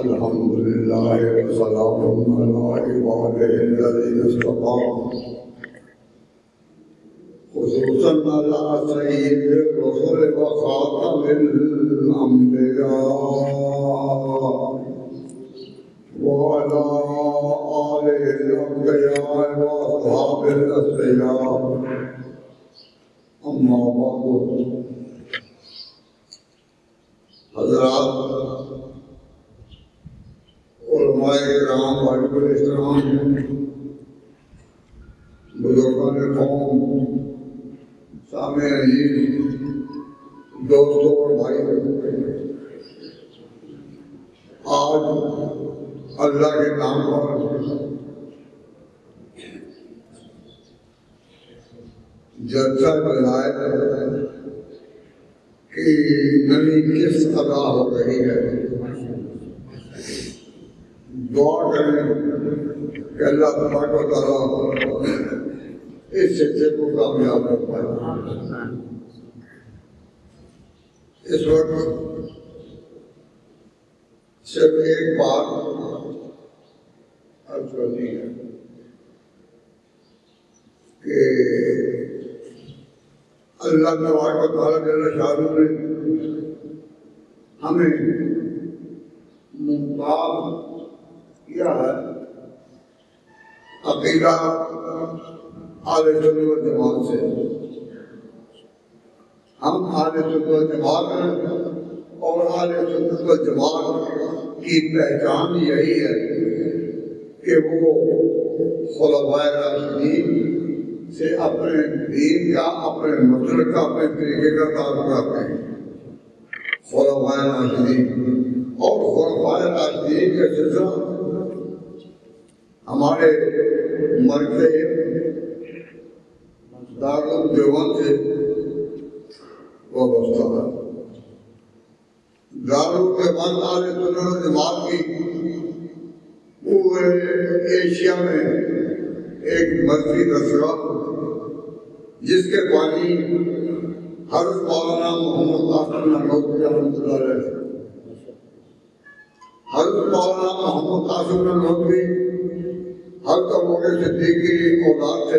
الحمد لله وسلام على عباده الذين اصطفى خصوصا على سيد الرسل وخاتم الأنبياء وعلى آله الأنبياء وأصحاب الأصفياء أما بعد. حضرات علماء کرام واجب الاحترام بزرگان قوم سامعین دوستوں اور بھائی، آج اللہ کے نام پر جلسہ ولایت کی نئی قسط ادا ہو رہی ہے. دعا کریں کہ اللہ تبارک و تعالیٰ اس سلسلے کو کامیاب کر پائے. اس وقت صرف ایک بات عرض کرنی ہے کہ اللہ تبارک و تعالیٰ جل شانہ نے ہمیں ممتاز کیا ہے عقیدہ اہل سنت والجماعت سے. ہم اہل سنت والجماعت ہیں اور اہل سنت والجماعت کی پہچان یہی ہے کہ وہ خلفائے راشدین سے اپنے دین کا، اپنے مسلک کا، اپنے طریقے کا تعلق رکھتے ہیں. خلفائے راشدین اور خلفائے راشدین کا سلسلہ ہمارے مرکز دارالدیوبند سے وابستہ ہے. دارالدیوبند اہل سنت والجماعت کی پورے ایشیا میں ایک مرکزی دستگاہ جس کے بانی حضرت مولانا محمد قاسم نانوتوی رحمۃ اللہ علیہ. حضرت مولانا محمد قاسم نانوتوی حضرت ابوبکر صدیق کی اولاد تھے.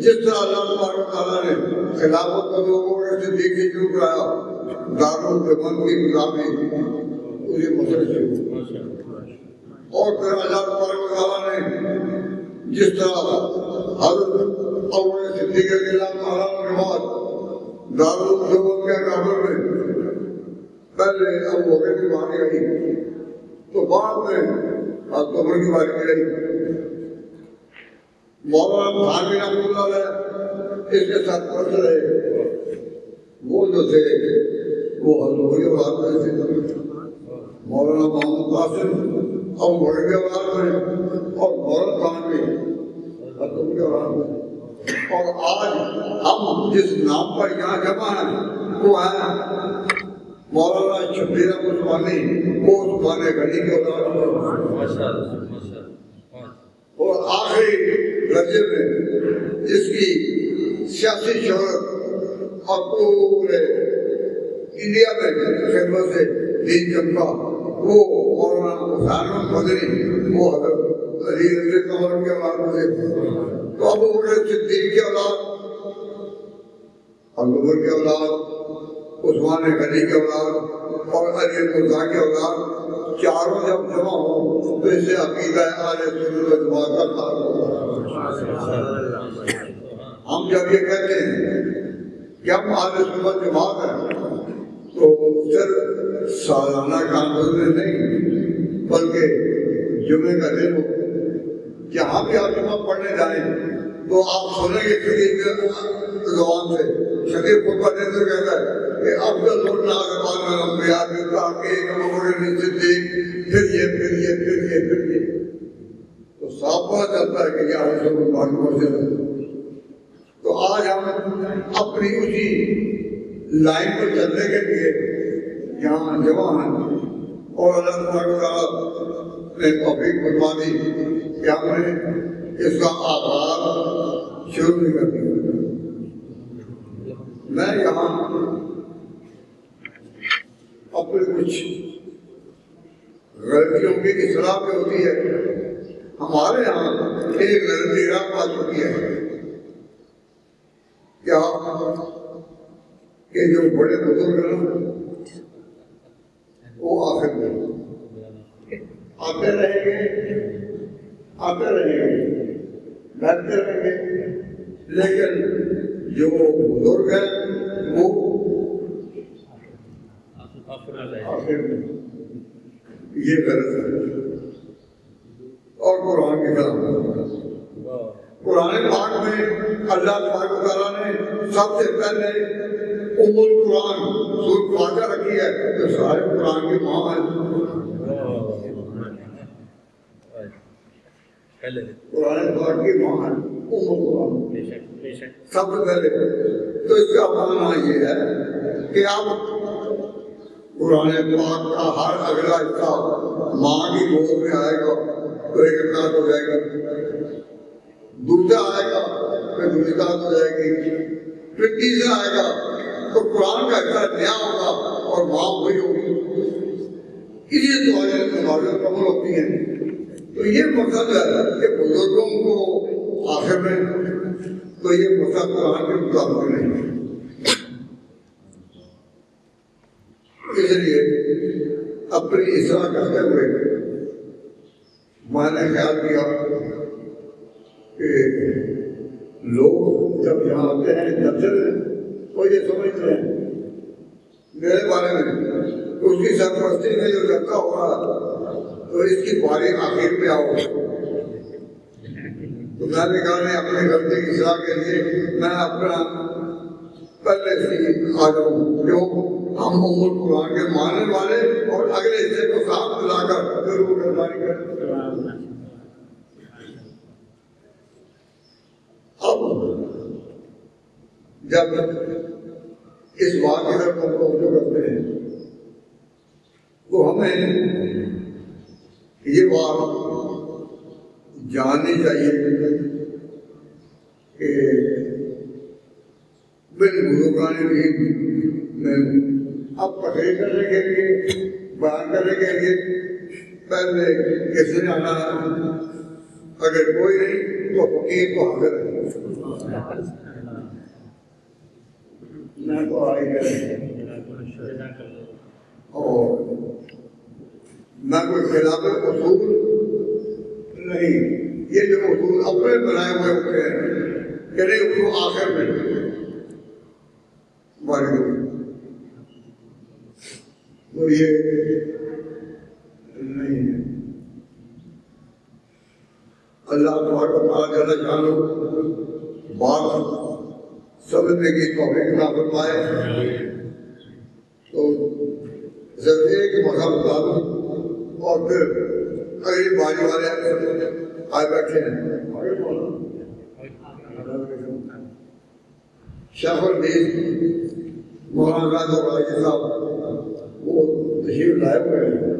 جس طرح اللہ تبارک و تعالیٰ نے خلافت کو ابوبکر صدیق سے شروع کرایا، دارالدیوبند کی نظامی اسی مسئلے سے، اور پھر اللہ تبارک و تعالیٰ نے جس طرح حضرت ابوبکر صدیق رضی اللہ عنہ کے بعد دارالدیوبند کے کابل میں پہلے ابوبکر کی باری آئی تو بعد میں حضرت عمر کی باری آئی. مولانا تھانوی رحمۃ اللہ علیہ اس کے ساتھ پڑھتے رہے. وہ جو تھے وہ حضرت عمر کی اولاد میں تھے. مولانا محمد قاسم اب عمر کی اولاد میں اور مولانا تھانوی حضرت عمر کی اولاد میں. اور آج ہم جس نام پر یہاں جمع ہیں وہ ہے مولانا شبیر عثمانی، وہ عثمان غنی کے اولاد میں. اور آخری درجے میں جس کی سیاسی شہرت اور پورے انڈیا میں خدمت سے دین چمکا، وہ مولانا حسین مدنی، وہ حضرت علی رضی اللہ عنہ کے اولاد میں. تو ابو بکر صدیق کی اولاد، ابو بکر کی اولاد، عثمان غنی کی اولاد اور علی مرزا کی اولاد، چاروں جب جمع ہو تو اسے عقیدہ اہل سنت والجماعت کا تعلق ہوگا. ہم جب یہ کہتے ہیں کہ ہم اہل سنت والجماعت ہیں تو صرف سالانہ کانفرنس میں نہیں بلکہ جمعے کا دن ہو، جہاں بھی آپ جمعہ پڑھنے جائیں تو آپ سنیں گے خطیب کے زبان سے. خطیب خطبہ دیتے کہتا ہے کہ افضل الناس بعد الانبیاء بالتحقیق ابو بکر صدیق، پھر یہ پھر یہ پھر یہ پھر یہ. تو صاف پتہ چلتا ہے کہ یہ اہل سنت والجماعت ہے. تو آج ہم اپنی اسی لائن پر چلنے کے لیے یہاں جمع ہیں اور اللہ تبارک و تعالیٰ نے توفیق فرما دی کہ ہم نے اس کا آغاز شروع نہیں کر دیا. میں یہاں اپنے کچھ غلطیوں کی اصلاح پہ ہوتی ہے. ہمارے یہاں ایک غلطی راہ پا چکی ہے. کیا کہ جو بڑے بزرگ ہیں وہ آخر میں آتے رہیں گے بیٹھتے رہیں گے، لیکن جو بزرگ ہیں وہ آخر میں. یہ غلط ہے. اور قرآن کی خلاف. قرآن پاک میں اللہ تبارک و تعالیٰ نے سب سے پہلے ام القرآن سورۃ فاتحہ رکھی ہے، جو سارے قرآن کی ماں ہے. قرآن پاک کی ماں ہے ام القرآن سب سے پہلے. تو اس کا معنی یہ ہے کہ آپ قرآن پاک کا ہر اگلا حصہ ماں کی گود میں آئے گا تو ایک رکعت ہو جائے گی، دوسرا آئے گا پھر دوسری رکعت ہو جائے گی، پھر تیسرا آئے گا تو قرآن کا حصہ نیا ہوگا اور ماں وہی ہوگی. اسی دعائیں قبول ہوتی ہیں. تو یہ مقصد ہے کہ بزرگوں کو آخر میں، تو یہ مقصد قرآن کے مطابق نہیں. اس لیے اپنی اصلاح کرتے ہوئے میں نے خیال کیا کہ لوگ جب یہاں آتے ہیں جلسے میں تو یہ سمجھتے ہیں میرے بارے میں کہ اس کی سرپرستی میں جو جلسہ ہو رہا تو اس کی باری آخر میں آؤ. تو میں نے کہا نہیں، اپنی غلطی کی اصلاح کے لیے میں اپنا پہلے سے آ جاؤں. کیوں؟ ہم ام القرآن کے ماننے والے اور اگلے حصے کو ساتھ ملا کر ضرور قربانی کریں. اب جب اس بات کی طرف ہم توجہ کرتے ہیں تو ہمیں یہ بات جاننی چاہیے کہ بزرگان دین میں اب تقریر کرنے کے لیے، بیان کرنے کے لیے پہلے کس نے آنا ہے؟ اگر کوئی نہیں تو فقیر تو حاضر ہے. میں تو آئی ہے اور نہ کوئی خلاف اصول نہیں. یہ جو اصول اپنے بنائے ہوئے ہوتے ہیں کہ نہیں اس کو آخر میں تو یہ نہیں ہے. اللہ تبارک و تعالیٰ جل شانہ بات سمجھنے کی توفیق عطا فرمائے. تو صرف ایک مسئلہ بتا دوں اور پھر اگلی باری والے آئے بیٹھے ہیں. شیخ الحدیث مولانا ولایت صاحب وہ تشریف لائے ہوئے ہیں.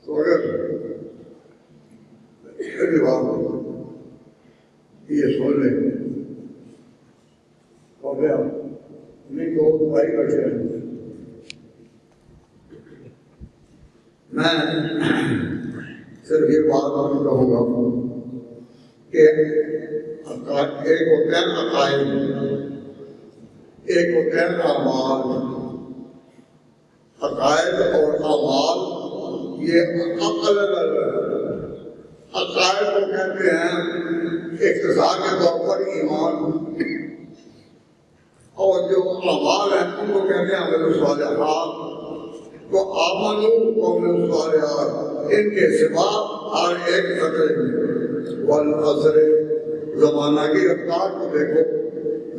تو اگر یہ سن لیں اور نہیں تو بھائی بیٹھے ہیں. میں صرف یہ بات کہوں گا کہ ایک ہوتے ہیں عقائد، ایک ہوتے ہیں اعمال. عقائد اور اعمال یہ الگ الگ ہے. عقائد کو کہتے ہیں اختصار کے طور پر ایمان، اور جو اعمال ہیں ان کو کہتے ہیں عمل الصالحات. تو آمنو وعملوا الصالحات ان کے سوا ہر ایک خطرے میں. والعصر زمانہ کی رفتار کو دیکھو،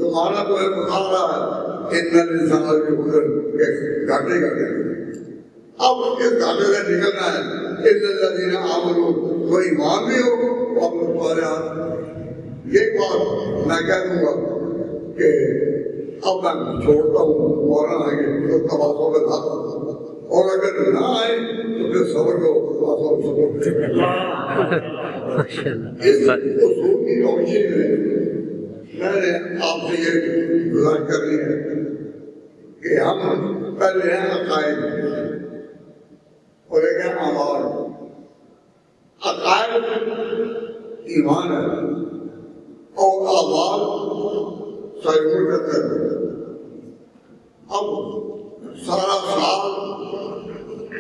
زمانہ تو بتا رہا ہے ان الانسان لفی خسر کے گھاٹے گھاٹے. اب اس گھاٹے سے نکلنا ہے. ان الذین آمنوا تو ایمان بھی ہو وعملوا الصالحات. یہ بات میں کہہ دوں گا کہ اب میں چھوڑتا ہوں. مولانا آئیں گے تو تواضع میں تھا، اور اگر نہ آئے تو پھر صبر کو تواضع صبر. اس اصول کی روشنی میں نے آپ سے یہ گزارش کرنی ہے کہ ہم پہلے ہیں عقائد. اور ایک ہے اعمال. عقائد ایمان ہے اور اعمال سرور کرتے ہیں. اب سارا سال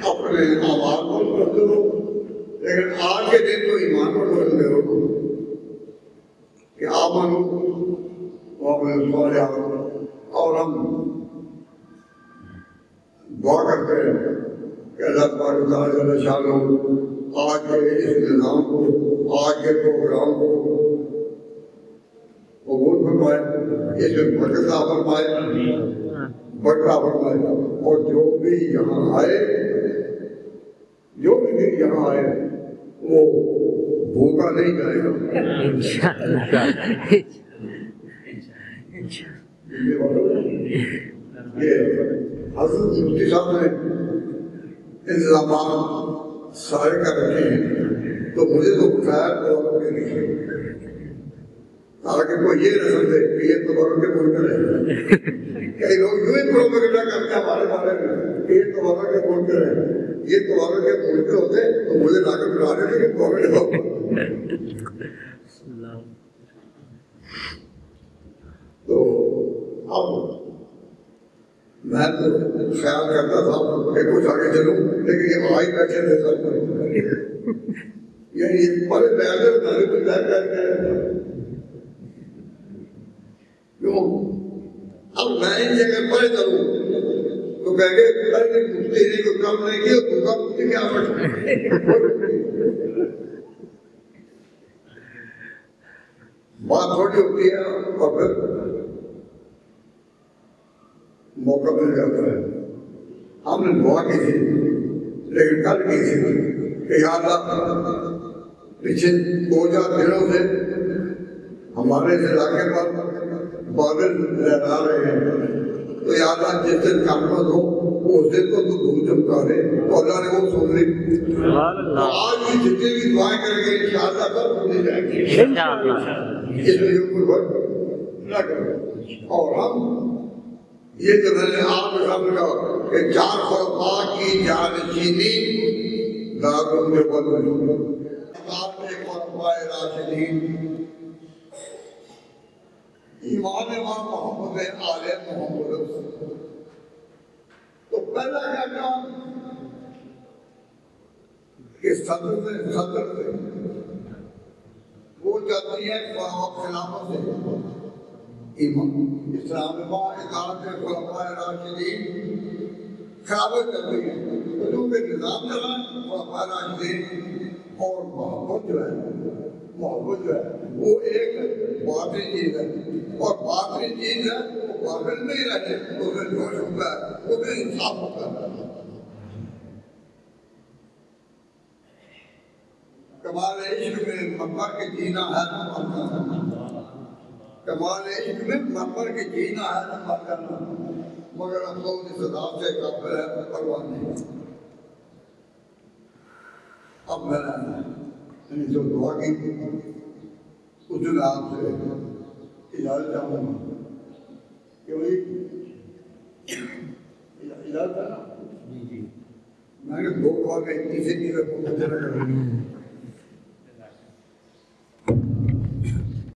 اپنے اعمال کو کرتے ہو، لیکن آج کے دن تو ایمان پر بدلتے ہو کہ آپ منو اور ہم دعا کرتے ہیں کہ اللہ تبارک تعالیٰ شان آج کے اس نظام کو، آج کے پروگرام کو قبول فرمائے، اس میں برکت عطا فرمائے، برکت عطا فرمائے. اور جو بھی یہاں آئے وہ بھوکا نہیں جائے گا انشاءاللہ. یہ حضرت مفتی صاحب نے انتظامات سارے کر رکھے ہیں، تو مجھے تو بتایا تو کے نہیں، تاکہ کوئی یہ نہ سمجھے کہ یہ تو بڑوں کے ملک ہے. کئی لوگ یوں ہی پروپیگنڈا کرتے ہیں ہمارے بارے میں کہ یہ تو بڑوں کے ملک ہے. یہ تو بڑوں کے ملک ہوتے تو مجھے لا کر بلا دیتے کہ پروپیگنڈا ہو. تو اب میں تو خیال کرتا تھا کہ کچھ آگے چلوں، لیکن یہ بھائی بیٹھے تھے سب یعنی بڑے بیٹھے کیوں. اب میں ان جگہ پڑے چلوں تو کہیں گے مفتی نے کوئی کام نہیں کیا، تو کام مفتی کیا بات تھوڑی ہوتی ہے اور پھر موقع مل جاتا ہے. ہم نے دعا کی تھی لیکن کل کی تھی کہ یا اللہ پچھلے 2-4 دنوں سے ہمارے اس علاقے پر بادل لہرا رہے ہیں، تو یا اللہ جس دن قیامت ہو اس دن کو تو دھوپ چمکا دے. تو اللہ نے وہ سن لی. آج بھی جتنی بھی دعائیں کریں گے انشاءاللہ کل سنی جائیں گی اس میں کوئی فرق نہ کرے. اور ہم یہ جو میں نے آپ کے سامنے کہا کہ 4 خلفاء کی جانشینی دارالعلوم دیوبند میں، 7 خلفاء راشدین، ایمان امام محمد آل محمد. تو پہلا کیا کام کہ صدر سے وہ جاتی ہے خلافت سے. اسلامیہ اطاعت خلفاء راشدین خلافت کرتی ہے. تو جو کہ نظام چلا ہے خلفاء راشدین اور محبت جو ہے وہ ایک باطنی چیز ہے، اور باطنی چیز ہے وہ باطن نہیں رہے، اس میں جوش ہوتا ہے، اس میں انصاف ہوتا ہے. کمال عشق میں ممبر کے جینا ہے نہ مر جانا. کمال عشق میں ممبر کے جینا ہے نہ مر جانا، مگر افسوس اس عذاب سے کافر ہے پرواہ نہیں. اب میں نے جو دعا کی تھی اس دن آپ سے اجازت چاہوں گا کہ بھائی اجازت ہے نا. میں نے 2 دعا کہی، تیسری چیز کو مجھے نہ کروں.